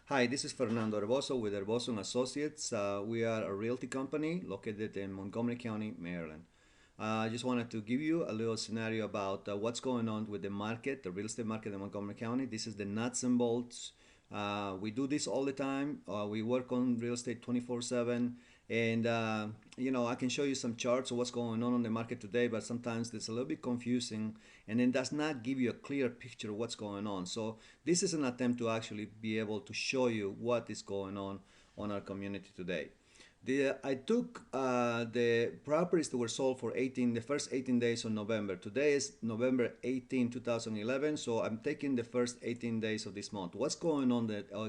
Hi, this is Fernando Herboso with Herboso and Associates. We are a realty company located in Montgomery County, Maryland. I just wanted to give you a little scenario about what's going on with the market, the real estate market in Montgomery County. This is the nuts and bolts. We do this all the time. We work on real estate 24/7, and I can show you some charts of what's going on the market today, but sometimes it's a little bit confusing, and then does not give you a clear picture of what's going on. So this is an attempt to actually be able to show you what is going on our community today. I took the properties that were sold for the first 18 days of November. Today is November 18, 2011, so I'm taking the first 18 days of this month. What's going on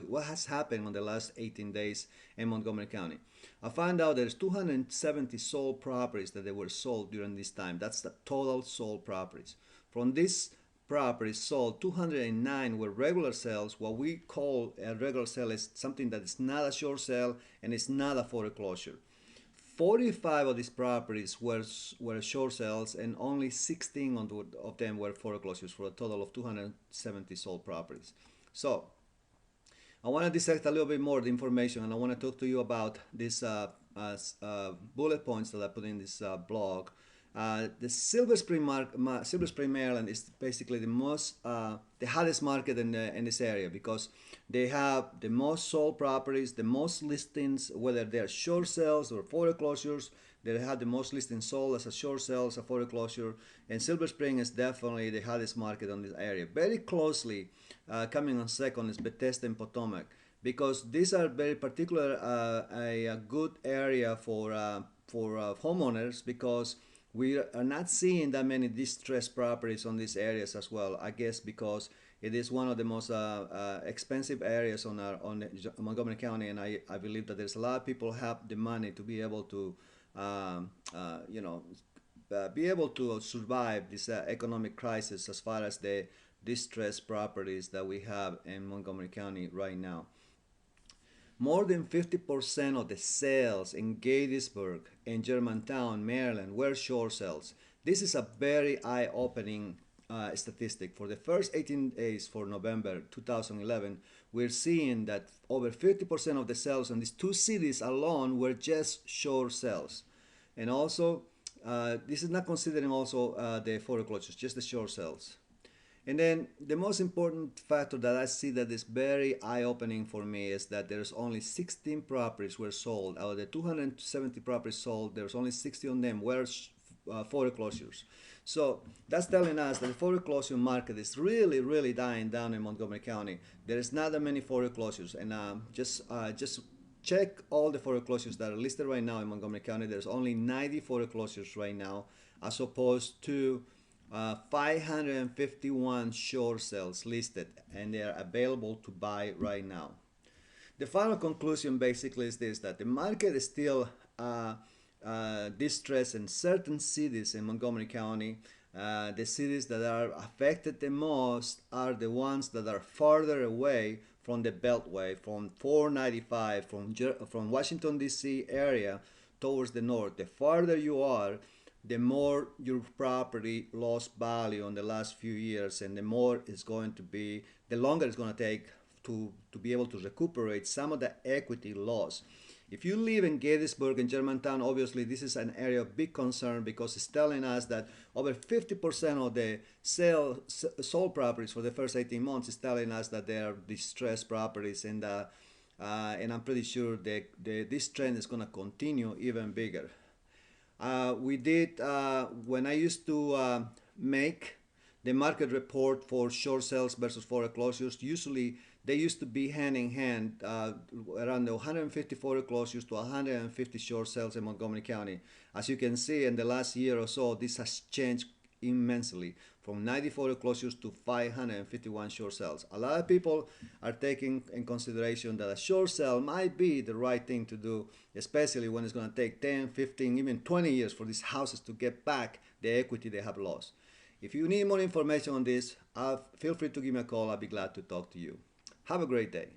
what has happened on the last 18 days in Montgomery County? I found out there's 270 sold properties that they were sold during this time. That's the total sold properties. From this properties sold, 209 were regular sales. What we call a regular sale is something that is not a short sale and it's not a foreclosure. 45 of these properties were short sales, and only 16 of them were foreclosures, for a total of 270 sold properties. So I want to dissect a little bit more the information, and I want to talk to you about these bullet points that I put in this blog. The Silver Spring, Maryland is basically the hottest market in this area, because they have the most sold properties, the most listings, whether they're short sales or foreclosures. They have the most listings sold as a short sale, as a foreclosure, and Silver Spring is definitely the hottest market on this area. Very closely coming on second is Bethesda and Potomac, because these are very particular a good area for homeowners, because we are not seeing that many distressed properties on these areas as well. I guess because it is one of the most expensive areas on Montgomery County, and I believe that there's a lot of people who have the money to be able to be able to survive this economic crisis, as far as the distressed properties that we have in Montgomery County right now. More than 50% of the sales in Gettysburg and Germantown, Maryland, were short sales. This is a very eye-opening statistic. For the first 18 days for November 2011, we're seeing that over 50% of the sales in these two cities alone were just short sales. And also, this is not considering also the foreclosures, just the short sales. And then the most important factor that I see that is very eye-opening for me is that there's only 16 properties were sold. Out of the 270 properties sold, there's only 60 on them were foreclosures. So that's telling us that the foreclosure market is really, really dying down in Montgomery County. There is not that many foreclosures, and just check all the foreclosures that are listed right now in Montgomery County. There's only 90 foreclosures right now, as opposed to 551 short sales listed, and they are available to buy right now. The final conclusion basically is this: that the market is still distressed in certain cities in Montgomery County. The cities that are affected the most are the ones that are farther away from the Beltway, from 495, from Washington D.C. area towards the north. The farther you are, the more your property lost value in the last few years, and the more it's going to be, the longer it's going to take to be able to recuperate some of the equity loss. If you live in Gettysburg and Germantown, obviously this is an area of big concern, because it's telling us that over 50% of the sold properties for the first 18 months is telling us that they are distressed properties, and I'm pretty sure that this trend is going to continue even bigger. We did, when I used to make the market report for short sales versus foreclosures, usually they used to be hand in hand, around 150 foreclosures to 150 short sales in Montgomery County. As you can see, in the last year or so, this has changed immensely, from 90 foreclosures to 551 short sales. A lot of people are taking in consideration that a short sale might be the right thing to do, especially when it's going to take 10, 15, even 20 years for these houses to get back the equity they have lost. If you need more information on this, feel free to give me a call. I'll be glad to talk to you. Have a great day.